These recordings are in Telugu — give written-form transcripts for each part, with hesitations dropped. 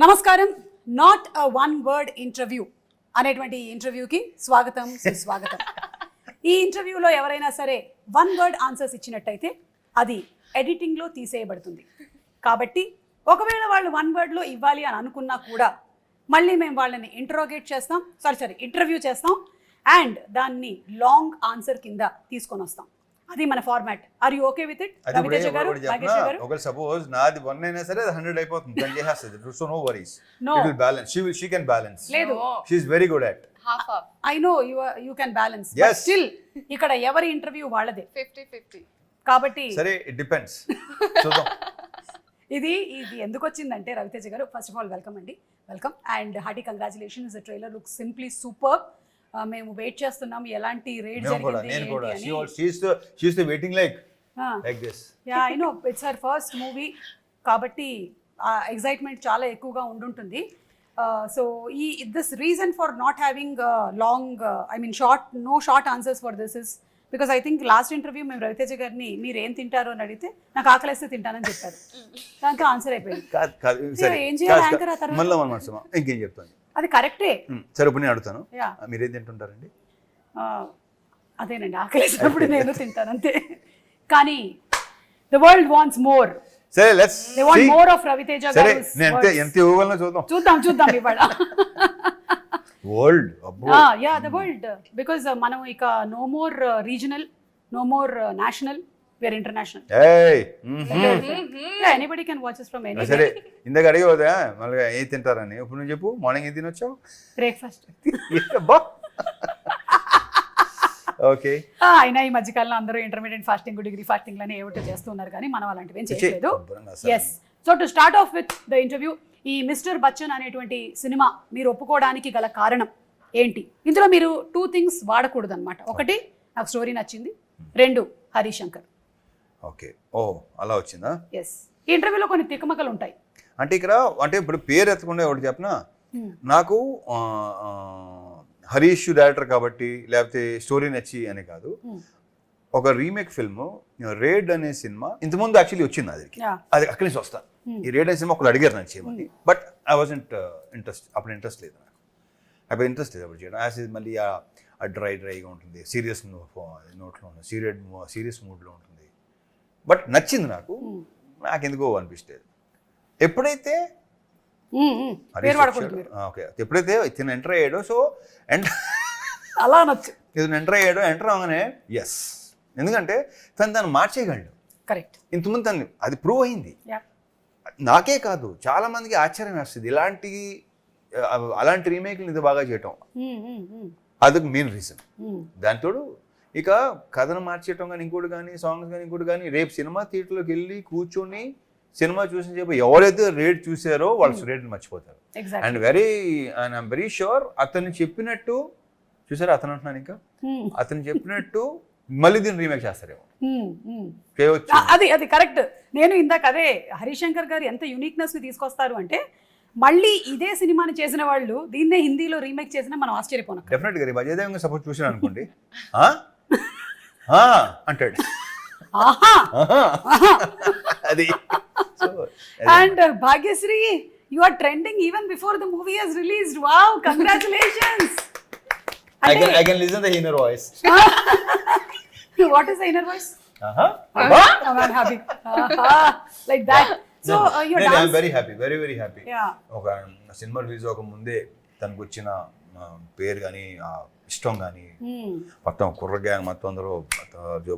నమస్కారం. Not a one word interview అనేటువంటి ఇంటర్వ్యూకి స్వాగతం, సుస్వాగతం. ఈ ఇంటర్వ్యూలో ఎవరైనా సరే వన్ వర్డ్ ఆన్సర్స్ ఇచ్చినట్టయితే అది ఎడిటింగ్లో తీసేయబడుతుంది. కాబట్టి ఒకవేళ వాళ్ళు వన్ వర్డ్లో ఇవ్వాలి అని అనుకున్నా కూడా మళ్ళీ మేము వాళ్ళని ఇంటర్వ్యూ చేస్తాం అండ్ దాన్ని లాంగ్ ఆన్సర్ కింద తీసుకొని వస్తాం. అది మన format. Are you okay with it? Ravi Teja గారు, నాగేష్ గారు. ఒకవేళ సపోజ్ నాది 1 అయినా సరే 100 అయిపోతుంది. దాన్ని చేసేస్తుంది. So no worries. It will balance. She can balance. లేదు. She is very good at. Half. I know you can balance. Yes. But still ఇక్కడ ఎవరి ఇంటర్వ్యూ వాళ్ళదే. 50-50. కాబట్టి సరే, it depends. చూద్దాం. ఇది ఎందుకు వచ్చిందంటే రవితేజ గారు, ఫస్ట్ ఆఫ్ ఆల్ వెల్కమ్ అండి. Welcome and hearty congratulations. The trailer looks simply super. మేము వెయిట్ చేస్తున్నాం ఎలాంటి రేట్ జరిగింది నేను కూడా అని. she is waiting like this. Yeah, I know it's her first movie కాబట్టి ఎక్సైట్మెంట్ చాలా ఎక్కువగా ఉండుంటుంది. So this reason for not having long short answers for this is because I think last interview మేము రవితేజ గారిని మీరు ఏం తింటారు అని అడిగితే నాకు ఆకలిస్తే తింటానని చెప్పారు. దాంతో ఆన్సర్ అయిపోయింది. ఏం చేయాలి యాంకర్ ఆ తర్వాత? మళ్ళీ ఇంకేం చెప్తాను. అది కరెక్టే. సరే, ఇప్పుడు నేను అడుగుతాను, మీరేం తింటుంటారండి? అదేనండి, ఆకలిసినప్పుడు నేను తింటాను అంతే. కానీ ద వరల్డ్ వాంట్స్ మోర్. సరే, let's they want more of Ravi Teja సరే, గారు. నేను ఎంత ఇవ్వగలను చూద్దాం ఇవాళ. World yeah, the world. Because మనం ఇక no more regional, no more national, we are international. Anybody can watch us from anywhere. సరే, ఇందాక అడిగి పోదా మళ్ళీ ఏం తింటారని. ఇప్పుడు నువ్వు చెప్పు, మార్నింగ్ ఏం తినొచ్చావు? బ్రేక్ఫాస్ట్. ఓకే. అయినా ఈ మధ్యకాలంలో అందరూ ఇంటర్మీడియట్ ఫాస్టింగ్, డిగ్రీ ఫాస్టింగ్ లని ఏమిటో చేస్తున్నారు కానీ మనం అలాంటివి ఏం చేయలేదు. Yes. So to start off with the interview, ఈ మిస్టర్ బచ్చన్ అనేటువంటి సినిమా మీరు ఒప్పుకోవడానికి గల కారణం ఏంటి? ఇందులో మీరు 2 థింగ్స్ వాడకూడదు అనమాట. ఒకటి, నాకు స్టోరీ నచ్చింది. 2, హరిశంకర్. ఓకే. ఓ, అలా వచ్చిందా? ఎస్. ఈ ఇంటర్వ్యూలో కొన్ని తికమకలు ఉంటాయి. అంటే ఇక్కడ ఇప్పుడు పేరు ఎత్తకుండా ఒకటి చెప్పనా, నాకు హరీష్ డైరెక్టర్ కాబట్టి లేకపోతే స్టోరీ నచ్చి అని కాదు. ఒక రీమేక్ ఫిల్మ్ రేడ్ అనే సినిమా ఇంతకుముందు యాక్చువల్లీ వచ్చింది. అది అక్కడి నుంచి వస్తా. ఈ రేడ్ అనే సినిమా ఒకరు అడిగారు నాకు చేయమని. బట్ ఐ వాజంట్ అప్పుడు ఇంట్రెస్ట్ లేదు నాకు. అప్పుడు చేయడం యాజ్ మళ్ళీ ఆ డ్రైగా ఉంటుంది, సీరియస్ నోట్లో ఉంటుంది, సీరియస్ మూడ్లో ఉంటుంది. బట్ నచ్చింది నాకు ఎందుకో అనిపిస్తుంది. ఎప్పుడైతే ఇతను ఎంటర్ అయ్యాడో, సో అలా నచ్చు ఇతను ఎంటర్ అవగానే ఎస్, ఎందుకంటే తను మార్చేయగలడు. కరెక్ట్. ఇంతకుముందు తను అది ప్రూవ్ అయింది. నాకే కాదు, చాలా మందికి ఆశ్చర్యం వేస్తుంది అలాంటి రీమేక్లు ఇంత బాగా చేయటం. అదొక మెయిన్ రీజన్. దాంతోడు ఇక కథను మార్చేయటం కానీ ఇంకోటి కానీ సాంగ్స్ కానీ ఇంకోటి కానీ, రేపు సినిమా థియేటర్లోకి వెళ్ళి కూర్చొని సినిమా చూసిన చెప్పి ఎవరైతే రేట్ చూసారో వాళ్ళు రేట్ని మర్చిపోతారు. అండ్ ఐఎమ్ వెరీ షూర్ అతను చెప్పినట్టు చూసారా, అతను అంటున్నాను ఇంకా అతను చెప్పినట్టు మళ్ళీ దీన్ని రీమేక్ చేస్తారేమో. అది కరెక్ట్. నేను ఇందాక అదే హరిశంకర్ గారు ఎంత యూనిక్నెస్ ని తీసుకొస్తారు అంటే, మళ్ళీ ఇదే సినిమాని చేసిన వాళ్ళు దీన్నే హిందీలో రీమేక్ చేసినా మనం ఆశ్చర్యపోను. డెఫినెట్ గా అజయ్ దేవగన్ సపోజ్ చూసాను అనుకోండి, అంటాడు అది. And Bhagyashri, you are trending even before the movie has released. Wow, congratulations. I can listen the inner voice. What is the inner voice? I'm happy. Like that. So you're dancing. I'm very happy, very very happy. Yeah. ఒక సినిమా రిలీజ్ అవ్వక ముందే తనకు వచ్చిన పేరు కానీ ఇష్టం కానీ మొత్తం కుర్ర గ్యాంగ్ మొత్తం అందరూ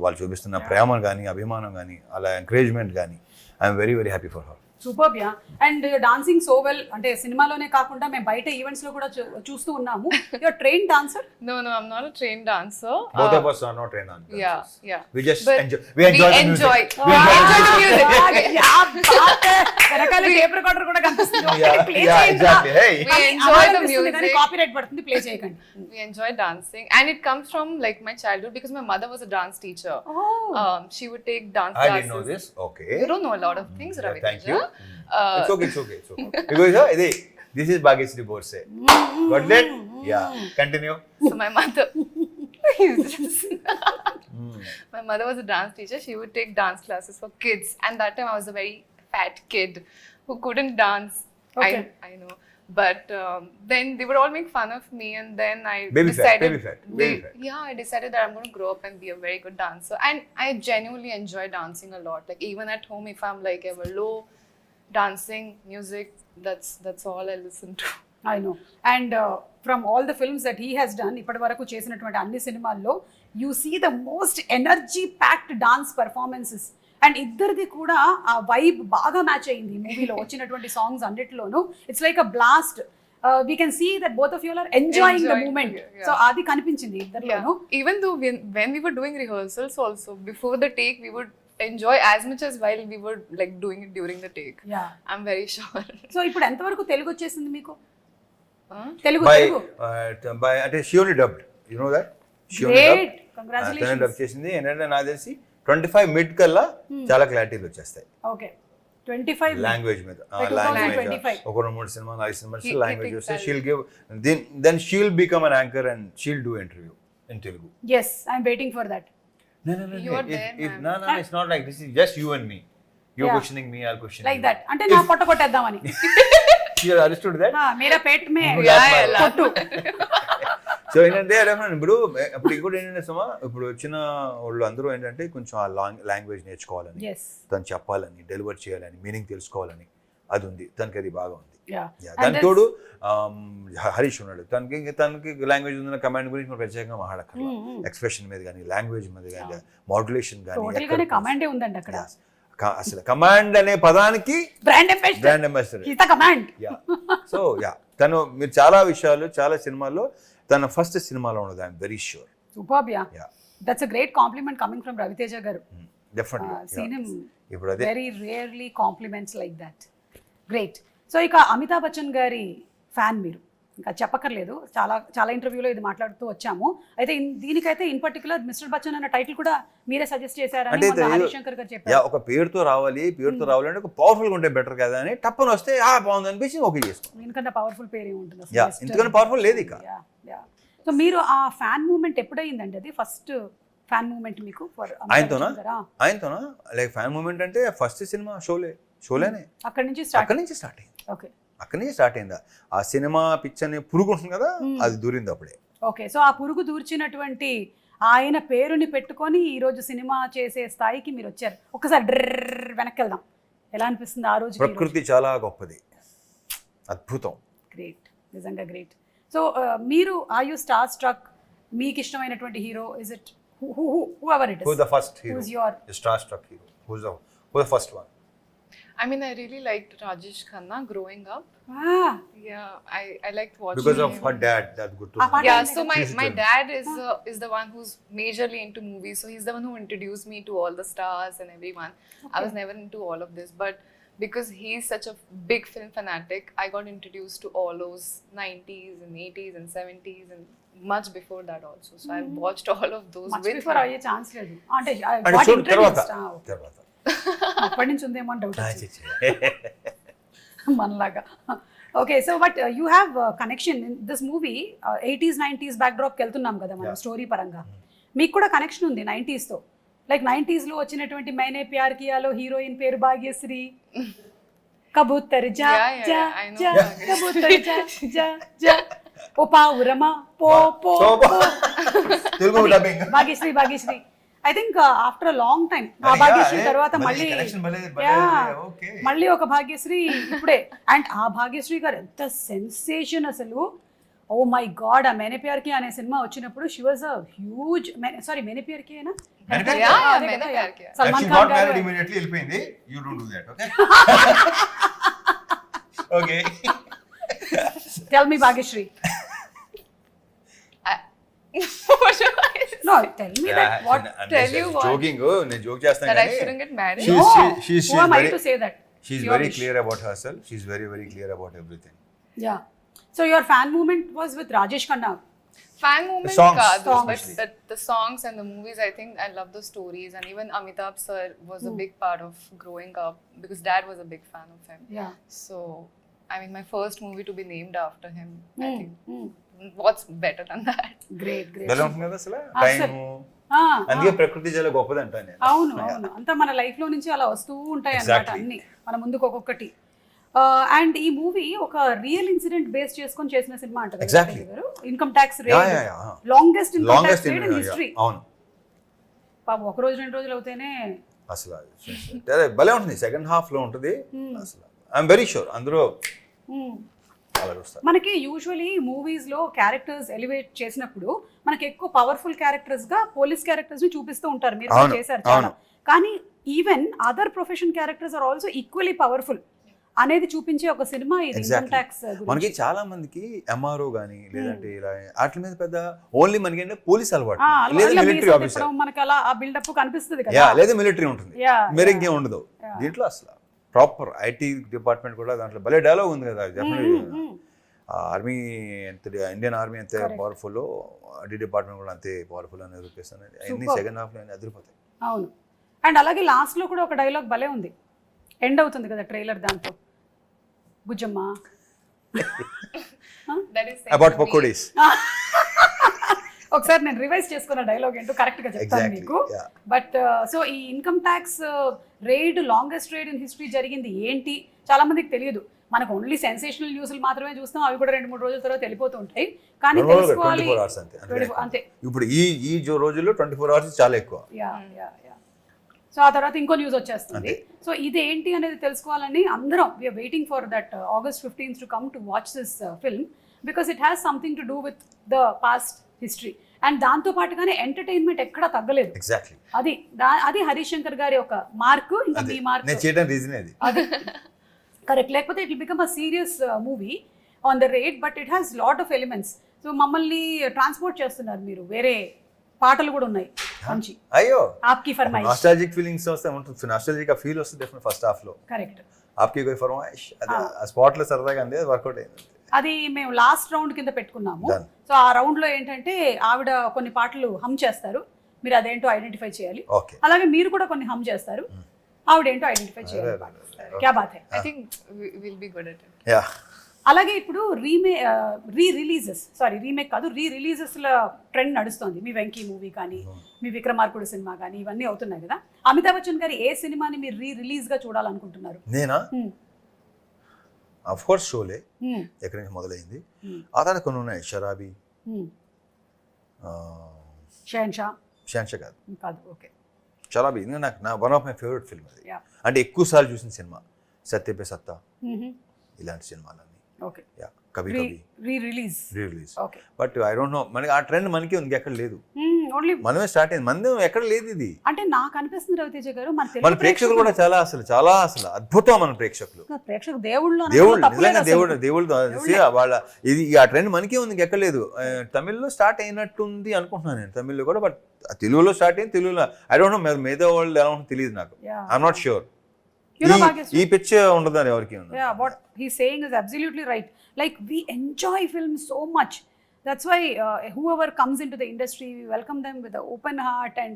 వాళ్ళు చూపిస్తున్న ప్రేమ కానీ అభిమానం కానీ అలా ఎంకరేజ్మెంట్ కానీ I'm very very happy for her. Super. Yeah. And dancing so well. అంటే సినిమాలోనే కాకుండా మేము బయట ఈవెంట్స్ లో కూడా చూస్తూ ఉన్నాము. You are trained dancer? No, I'm not a trained dancer. Both of us are not trained dancers. Yeah. We just but enjoy the music. We enjoy the music. Yeah, వెనకాల టేప్ రికార్డర్ కూడా కనిపిస్తుంది. Yeah, exactly. Hey. We enjoy the music. Copyright పడుతుంది, ప్లే చేయకండి. We enjoy dancing and it comes from like my childhood because my mother was a dance teacher. She would take dance classes. I didn't know this. Okay. You don't know a lot of things, Ravi. Thank you. It's okay. Because this is Bhagyashree Borse. Got it? Yeah. Continue. So my mother my mother was a dance teacher. She would take dance classes for kids, and that time I was a very fat kid who couldn't dance. Okay. I I know. But then they would all make fun of me, and then I Baby fat, decided, baby fat, baby fat. yeah, I decided that I'm going to grow up and be a very good dancer. And I genuinely enjoy dancing a lot. Like even at home, if I'm like ever low, dancing, music, that's all I listen to. I know and from all the films that he has done ఇప్పటి వరకు చేసినటువంటి అన్ని సినిమాల్లో you see the most energy packed dance performances and ఇద్దరిది కూడా ఆ వైబ్ బాగా మ్యాచ్ అయింది ఈ మూవీలో వచ్చినటువంటి సాంగ్స్ అన్నిటిలోనూ it's like a blast we can see that both of you are enjoying the moment so అది కనిపించింది ఇద్దరిలోనూ Even though when we were doing rehearsals also, before the take, we would enjoy as much as while we were like doing it during the take. Yeah I'm very sure. So ఇప్పుడు ఎంతవరకు తెలుగు వచ్చేసింది మీకు తెలుగు By తెలుగు by అంటే she only dubbed, you know that? She only great dubbed. తనే కంగ్రాచులేషన్స్ డబ్ చేసింది. ఏంటంటే నాకు తెలిసి 25 మిడ్ కల్లా చాలా క్లారిటీలు వచ్చేస్తాయి ఓకే 25 లాంగ్వేజ్ మీద. By 2025. ఒక 3 cinema 4 cinemas He language thinks వస్తే that- she'll give then she'll become an anchor and she'll do interview in Telugu. Yes I'm waiting for that No, You are there, ma'am. no, it's not like this. Is just you and me. You're Yeah. questioning me, I'll question like you. That అంటే నా పొట్ట కొట్టేద్దామని You understood that? Mera Peth May Yeah, yeah, కొట్టు సో ఏంటంటే ఇప్పుడు ఇంకోటి ఏంటంటే సుమా ఇప్పుడు వచ్చిన వాళ్ళు అందరూ ఏంటంటే కొంచెం ఆ లాంగ్వేజ్ నేర్చుకోవాలని, ఎస్ తను చెప్పాలని, డెలివర్ చేయాలని, మీనింగ్ తెలుసుకోవాలని అది ఉంది. తనకి అది బాగా ఉంది. యా దానికి తోడు హరీష్ ఉన్నాడు. తనకి లాంగ్వేజ్ ఉన్న కమాండ్ గురించి మనం ప్రత్యేకంగా మాట్లాడక్కర్లా. ఎక్స్ప్రెషన్ మీద కానీ, లాంగ్వేజ్ మీద కానీ, మాడ్యులేషన్ టోటల్ గానే కానీ, కమాండే ఉందండి అక్కడ అసలు కమాండ్ అనే పదానికి బ్రాండ్ అంబాసిడర్ బ్రాండ్ అంబాసిడర్. ఈత కమాండ్ సో తను మీరు చాలా విషయాలు చాలా సినిమాల్లో తన ఫస్ట్ సినిమాలో ఉన్నది. I'm very sure. Superb yeah Yeah. That's a great compliment coming from Ravi Teja గారు డెఫినెట్లీ సీన్ హిమ్ ఇప్పుడు అదే very rarely compliments like that great so ఇక అమితాబ్ బచ్చన్ గారి ఫ్యాన్ మీరు ఇంకా చెప్పక్కర్లేదు చాలా చాలా ఇంటర్వ్యూలో ఇది మాట్లాడుతూ వచ్చాము అయితే దీనికైతే ఇన్ పర్టికులర్ మిస్టర్ బచ్చన్ అన్న టైటిల్ కూడా మీరే సజెస్ట్ చేశారని అంటే మొన్న హరిశంకర్ గారు చెప్పారు ఒక పేరుతో రావాలంటే ఒక పవర్ఫుల్ ఉంటే బెటర్ కదా అని టప్పని వస్తే బాగుంది అనిపించి ఓకే చేసుకో. దీనికన్నా పవర్ఫుల్ పేరు ఏముంటుంది యా ఎందుకంటే పవర్ఫుల్ లేదు ఇక. సో మీరు ఆ ఫ్యాన్ మూమెంట్ ఎప్పుడైందండి అది ఫస్ట్ ఫ్యాన్ మూమెంట్ మీకు ఫర్ ఆయనతోనా లైక్ ఫ్యాన్ మూమెంట్ అంటే ఫస్ట్ సినిమా షోలేనే అక్కడి నుంచి స్టార్ట్ అక్కడి నుంచి స్టార్ట్ అయింది. ఓకే అక్కడి నుంచి స్టార్ట్ అయిందా ఆ సినిమా పిక్చర్ అని పురుగు ఉంటుంది కదా అది దూరింది అప్పుడే. ఓకే సో ఆ పురుగు దూర్చినటువంటి ఆయన పేరుని పెట్టుకొని ఈరోజు సినిమా చేసే స్థాయికి మీరు వచ్చారు. ఒకసారి డ్రర్ వెనక్కి వెళ్దాం. ఎలా అనిపిస్తుంది ఆ రోజు? ప్రకృతి చాలా గొప్పది, అద్భుతం. గ్రేట్, నిజంగా గ్రేట్. సో మీరు ఆర్ యూ స్టార్ స్ట్రక్? మీకు ఇష్టమైనటువంటి hero is it whoever it is? Who's the first hero? Who's your star-struck hero? Who's the first one? I mean, I really liked Rajesh Khanna growing up. Yeah, I liked watching Because of him. her dad, that's good to Ah, know. Yeah, Like so She's my good. dad is the one who's majorly into movies. So he's the one who introduced me to all the stars and everyone. I was never into all of this, but because he's such a big film fanatic, I got introduced to all those 90s and 80s and 70s and much before that also. So I've watched all of those much with before him. అయ్యే ఛాన్స్ లేదు అంటే అంటే got చూడు తర్వాత introduced. అప్పటి నుంచి ఉందేమో అని డౌట్ మనలాగా. Okay so but you have connection in this movie 80s 90s బ్యాక్డ్రాప్కి వెళ్తున్నాం కదా మనం స్టోరీ పరంగా. మీకు కూడా కనెక్షన్ ఉంది 90sతో. లైక్ 90sలో వచ్చినటువంటి మైనే ప్యార్ కియాలో హీరోయిన్ పేరు భాగ్యశ్రీ. కబూతర్ జా Yeah, జా I know జా Bhagyashree. కబూతర్ జా జా జా ఓ పావురమా పో పో Telugu dubbing Bhagyashree I think after a long time ఆ భాగ్యశ్రీ తర్వాత మళ్ళీ మళ్ళీ ఒక భాగ్యశ్రీ ఇప్పుడే. అండ్ ఆ భాగ్యశ్రీ గారు ఎంత సెన్సేషన్ అసలు. ఓ మై గాడ్, ఆ మేనే ప్యార్ కి అనే సినిమా వచ్చినప్పుడు she was a huge. Sorry Maine Pyar కి అయినా Yeah, Maine Pyar Kiya. Salman Khan గారు immediately వెళ్ళిపోయింది. You don't do that, okay? Okay. Tell me Bhagyashree. No, tell me that. What? Tell you what? Joking, నేను joke చేస్తాను That I కానీ shouldn't get married. She's- No. she's Who am I very- to say that? she's Your very wish. clear about herself. She's very, very clear about everything. Yeah. So your fan movement was with Rajesh Khanna. Fan movement songs, kaadu, songs. but the songs and the movies, I think I love the stories. And even Amitabh sir was a big part of growing up because dad was a big fan of him. Yeah. So, I mean, my first movie to be named after him, I think, Mm. what's better than that? Great, great. ఎలా ఉంటుంది కదా అసలు Ah, టైం. sir. Ah, అందుకే ప్రకృతి చాలా గొప్పదంటా నేను. అవును అవును అంతా మన లైఫ్ లో నుంచి అలా వస్తూ ఉంటాయి అన్నమాట Exactly. అన్ని మన ముందుకు ఒక్కొక్కటి. అండ్ ఈ మూవీ ఒక రియల్ ఇన్సిడెంట్ బేస్ చేసుకొని చేసిన సినిమా అంటారు Exactly. Income tax Yeah, yeah, yeah. Longest income longest tax rate in history. అవును పాపం ఒక రోజు 2 రోజులు అవుతేనే అసలు అదే భలే ఉంటుంది, సెకండ్ హాఫ్ లో ఉంటుంది అసలు. ఐఎమ్ వెరీ షూర్ అందరూ అలా చూస్తారు. మనకి యూజువలీ మూవీస్ లో క్యారెక్టర్స్ ఎలివేట్ చేసినప్పుడు మనకి ఎక్కువ పవర్ఫుల్ క్యారెక్టర్స్ గా పోలీస్ క్యారెక్టర్స్ ని చూపిస్తూ ఉంటారు, మీరు కూడా అవును, చేశారు చాలా. అవును. కానీ even other profession characters are also equally powerful అనేది చూపించే ఒక సినిమా ఇది ఇన్కమ్ Exactly. ట్యాక్స్. మనకి చాలా మందికి ఎంఆర్ఓ గానీ లేదంటే ఇలా వాటి మీద పెద్ద ఓన్లీ మనకి ఏంటంటే పోలీస్ అలవాటు లేదా మిలిటరీ ఆఫీసర్, మనకి అలా ఆ బిల్డప్ కనిపిస్తుంది యా కదా. లేదా మిలిటరీ ఉంటుంది, Yeah, మీరు yeah. ఇంకేం ఉండదు దీంట్లో. అసలు ప్రాపర్ ఐటీ డిపార్ట్మెంట్ కూడా దాంట్లో భలే డైలాగ్ ఉంది కదా, డెఫినెట్లీ ఆర్మీ ఎంత ఇండియన్ ఆర్మీ ఎంత పవర్ఫుల్, ఐటీ డిపార్ట్మెంట్ కూడా అంతే పవర్ఫుల్ అని నిరూపిస్తాను. అన్ని సెకండ్ హాఫ్ లో అదిరిపోతాయి. అవును. అండ్ అలాగే లాస్ట్ లో కూడా ఒక డైలాగ్ భలే ఉంది, ఎండ్ అవుతుంది కదా ట్రైలర్ దాంతో, Bujjamma That is about pakodis. ఒకసారి నేను రివైజ్ చేసుకున్న డైలాగ్ ఏంటో కరెక్ట్ గా చెప్తాను Exactly, మీకు. yeah. బట్ సో ఈ income tax raid longest raid in history జరిగింది ఏంటి చాలా మందికి తెలియదు. మనకు ఓన్లీ సెన్సేషనల్ న్యూస్లు మాత్రమే చూస్తాం, అవి కూడా 2-3 రోజుల తర్వాత వెళ్ళిపోతూ ఉంటాయి. కానీ తెలుసుకోవాలి 24 hours అంతే. 24 అంతే. ఇప్పుడు ఈ రోజుల్లో 24 hours చాలా ఎక్కువ. Yeah yeah yeah. సో ఆ తర్వాత ఇంకో న్యూస్ వచ్చేస్తుంది. సో ఇది ఏంటి అనేది తెలుసుకోవాలని అందరం we are waiting for that August 15th to come to watch this film because it has something to do with the past history. And దాంతో పాటుగానే ఎంటర్టైన్మెంట్ ఎక్కడా తగ్గలేదు. ఎగ్జాక్ట్లీ అది హరీష్ శంకర్ గారి ఒక మార్కు, ఇంకా మీ మార్క్ నేను చేయడం రీజన్ అది. అది కరెక్ట్. లేకపోతే it will become a serious movie on the rate, but it has lot of elements. So మమ్మల్ని ట్రాన్స్పోర్ట్ చేస్తున్నారు మీరు, వేరే పాటలు కూడా ఉన్నాయి మంచి. అయ్యో ఆప్కి ఫర్మాయిష్, నాస్టాలజిక్ ఫీలింగ్స్ వస్తే ఉంటుంది, నాస్టాలజిక్ ఫీల్ వస్తుంది డెఫినెట్ ఫస్ట్ హాఫ్ లో. కరెక్ట్. ఆప్కి కోయి ఫర్మాయిష్ అది ఆ స్పాట్ లో సరదాగా అంది, వర్కౌట్ అయింది. అది మేము లాస్ట్ రౌండ్ కింద పెట్టుకున్నాము. Done. సో ఆ రౌండ్ లో ఏంటంటే ఆవిడ కొన్ని పాటలు హమ్ చేస్తారు, మీరు అదేంటో ఐడెంటిఫై చేయాలి. ఓకే, అలాగే మీరు కూడా కొన్ని హమ్ చేస్తారు, ఆవిడేంటో ఐడెంటిఫై చేయాలి. క్యా బాత్ హై. I think we'll be good at it. Yeah. అలాగే ఇప్పుడు రీమేక్ కాదు, రీ రిలీజెస్ల ట్రెండ్ నడుస్తుంది. మీ వెంకీ మూవీ కానీ, మీ విక్రమార్కుడు సినిమా కానీ, ఇవన్నీ అవుతున్నాయి కదా. అమితాబ్ బచ్చన్ గారి ఏ సినిమాని మీరు రిలీజ్ గా చూడాలనుకుంటున్నారు? నేనా ఆఫ్ కోర్స్ షోలే ఎక్కడి నుంచి మొదలైంది. ఆ తర్వాత కొన్ని ఉన్నాయి, షరాబీ, షాన్షా కాదు, ఓకే. షరాబీ నాకు one of my favourite film అది. Yeah. అంటే ఎక్కువ సార్లు చూసిన సినిమా సత్యపే సత్తా, ఇలాంటి సినిమాలన్నీ. Okay. Yeah, Kabhi Kabhi re release. Okay. But I don't know, మనకి ఆ ట్రెండ్ మనకి ఉంది, ఎక్కడ లేదు. ఓన్లీ మనమే స్టార్ట్ అయింది, మంది ఎక్కడ లేదు ఇది. అంటే నాకు అనిపిస్తుంది రవితేజ గారు, మన ప్రేక్షకులు కూడా చాలా అసలు అద్భుతం. మన ప్రేక్షకులు దేవుళ్ళు నిజంగా దేవుళ్ళు వాళ్ళ ఇది ఆ ట్రెండ్ మనకే ఉంది, ఎక్కడ లేదు. తమిళ్లో స్టార్ట్ అయినట్టుంది అనుకుంటున్నాను నేను, తమిళ్లో కూడా. బట్ తెలుగులో స్టార్ట్ అయింది, తెలుగులో ఐ డోంట్ నో మిగతా వరల్డ్ ఎలా ఉంటుందో తెలియదు నాకు. I'm not sure. ఈ పిచ్ ఉండదని ఎవరికి ఉంది. Yeah, what he's saying is absolutely right. Like we enjoy film so much. That's why whoever comes into the industry, we welcome them with an open heart and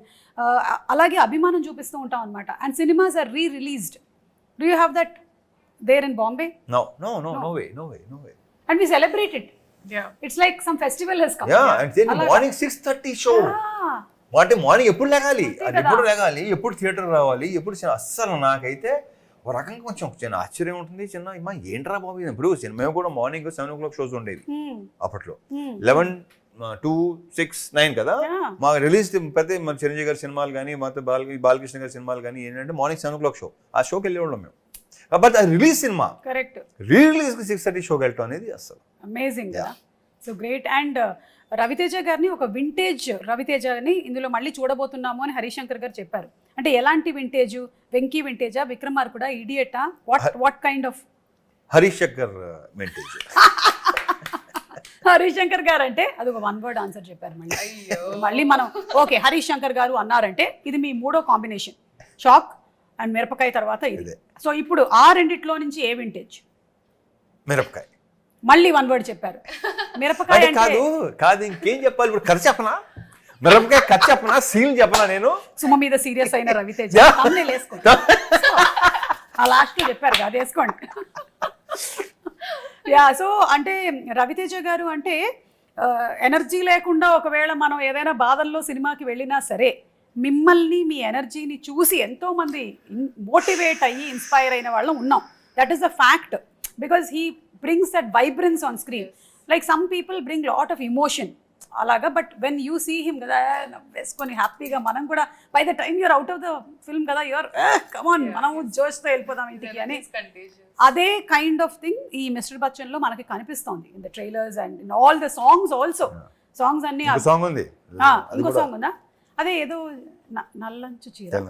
alage abhimanam చూపిస్తూ ఉంటాం అన్నమాట. And cinemas are re-released. Do you have that there in Bombay? No way. And we celebrate it. Yeah. It's like some festival has come. Yeah, and then morning 6:30 show. అంటే మార్నింగ్ ఎప్పుడు లేగాలి, అది ఎప్పుడు లేగాలి, ఎప్పుడు థియేటర్ రావాలి, ఎప్పుడు అస్సలు నాకైతే ఒక రకంగా కొంచెం చిన్న ఆశ్చర్యం ఉంటుంది. చిన్న ఏంట్రా బాబు ఇప్పుడు మేము కూడా మార్నింగ్ 7 o'clock షోస్ ఉండేవి అప్పట్లో. 11, 2, 6, 9 కదా మాకు రిలీజ్. ప్రతి మన చిరంజీవి గారి సినిమాలు కానీ, మొత్తం బాలకృష్ణ గారి సినిమాలు కానీ ఏంటంటే మార్నింగ్ 7 o'clock షో, ఆ షోకి వెళ్ళేవాళ్ళం మేము. బట్ అది రిలీజ్ సినిమా, కరెక్ట్, రిలీజ్ 6:30 షోకి వెళ్ళటం అనేది అసలు అమేజింగ్ కదా. So great. అండ్ రవితేజ గారిని ఒక వింటేజ్ రవితేజని ఇందులో మళ్ళీ చూడబోతున్నాము అని హరీష్ శంకర్ గారు చెప్పారు. అంటే ఎలాంటి వింటేజ్? వెంకీ వింటేజా, విక్రమార్కుడా, ఇడియటా, what kind of? Harish Shankar vintage. Harish Shankar గారు అంటే అది ఒక 1 word ఆన్సర్ చెప్పారు. మళ్ళీ మనం ఓకే హరీష్ శంకర్ గారు అన్నారంటే ఇది మీ 3వ కాంబినేషన్, షాక్ అండ్ మిరపకాయ తర్వాత ఇది. సో ఇప్పుడు ఆ రెండిట్లో నుంచి ఏ వింటేజ్? మిరపకాయ. మళ్ళీ 1 word చెప్పారు. మిరపకాయ కాదు ఇంకేం చెప్పాలి ఇప్పుడు? ఖర్చు చెప్పనా? మిరపకాయ ఖర్చు చెప్పనా? సీల్ చెప్పనా? నేను సుమ మీద సీరియస్ అయిన రవితేజ వేసుకోండి. ఆ లాస్ట్ లో చెప్పారు అది వేసుకోండి. యా, సో అంటే రవితేజ గారు అంటే ఎనర్జీ లేకుండా ఒకవేళ మనం ఏదైనా బాధల్లో సినిమాకి వెళ్ళినా సరే మిమ్మల్ని మీ ఎనర్జీని చూసి ఎంతో మంది మోటివేట్ అయ్యి ఇన్స్పైర్ అయిన వాళ్ళం ఉన్నాం. That is the fact, because he brings that vibrance on screen. Like some people bring lot of emotion అలాగా, but when you see him కదా వేసుకొని హ్యాపీగా, మనం కూడా by the time you're out of the film కదా యూఆర్ కమాన్ మనము జోష్తో వెళ్ళిపోదాం ఇంటికి అని. It's contagious. అదే కైండ్ ఆఫ్ థింగ్ ఈ మిస్టర్ బచ్చన్లో మనకి కనిపిస్తోంది in the trailers and in all the songs also. Songs అన్ని సాంగ్ ఉంది, ఇంకో సాంగ్ ఉందా, అదే ఏదో నల్లంచు చీర,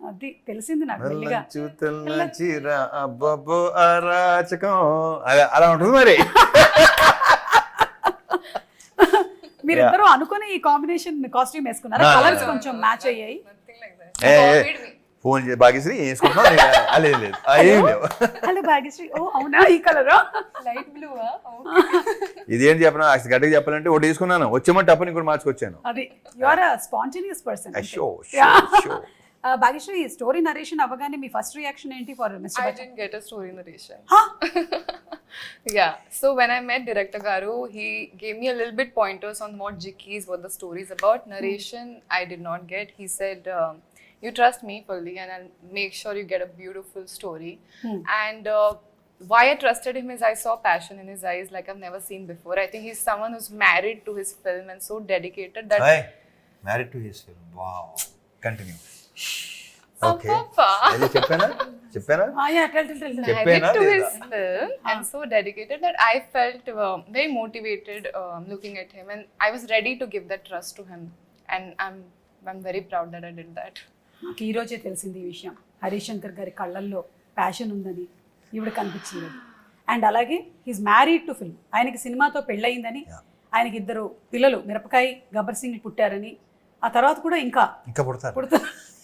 అది తెలిసింది నాకు మెల్లిగా. తెల్ల చీర అబ్బబ్బో అరాచకం అలా ఉంటుంది మరి. మీరిద్దరూ అనుకుని ఈ కాంబినేషన్ కాస్ట్యూమ్ వేసుకున్నారు, కలర్స్ కొంచెం మ్యాచ్ అయ్యాయి. Nothing like that. He copied me. Phone చేసి భాగ్యశ్రీ వేసుకుంటున్నాం, లేదు లేదు ఏం లేవు. హలో భాగ్యశ్రీ, ఓ అవునా ఈ colour Light blue, huh? Okay. ఇదేంటి చెప్పిన గట్టిగా చెప్పాలంటే ఒకటి తీసుకున్నాను, వచ్చేమంటే అప్పుడు ఇంకోటి మార్చుకొచ్చాను. అది you are a spontaneous person. Bhagyashree, story narration అవ్వగానే మీ ఫస్ట్ రియాక్షన్ ఏంటి for mister I Bachchan? didn't get a story narration. Yeah. So when I met Director Garu, he gave me a little bit pointers on what Jikki's, what the story is about. Narration, I did not get. He said, you trust me fully and I'll make sure you get a beautiful story. And why I trusted him is I saw passion in his eyes like I've never seen before. I think he's someone who's married to his film and so dedicated that... married to his film. Wow, continue. Okay, Papa. చెప్పానా Married to his film and so dedicated that I felt very motivated looking at him and I was ready to give that trust to him and I'm very proud that I did that. నాకు ఈ రోజే తెలిసింది ఈ విషయం. హరీష్ శంకర్ గారి కళ్ళల్లో ప్యాషన్ ఉందని ఈవిడ కనిపించింది. అండ్ అలాగే హీస్ మ్యారీడ్ టు ఫిల్మ్, ఆయనకి సినిమాతో పెళ్ళయిందని, ఆయనకి 2 పిల్లలు మిరపకాయ గబ్బర్ సింగ్ పుట్టారని, ఆ తర్వాత కూడా ఇంకా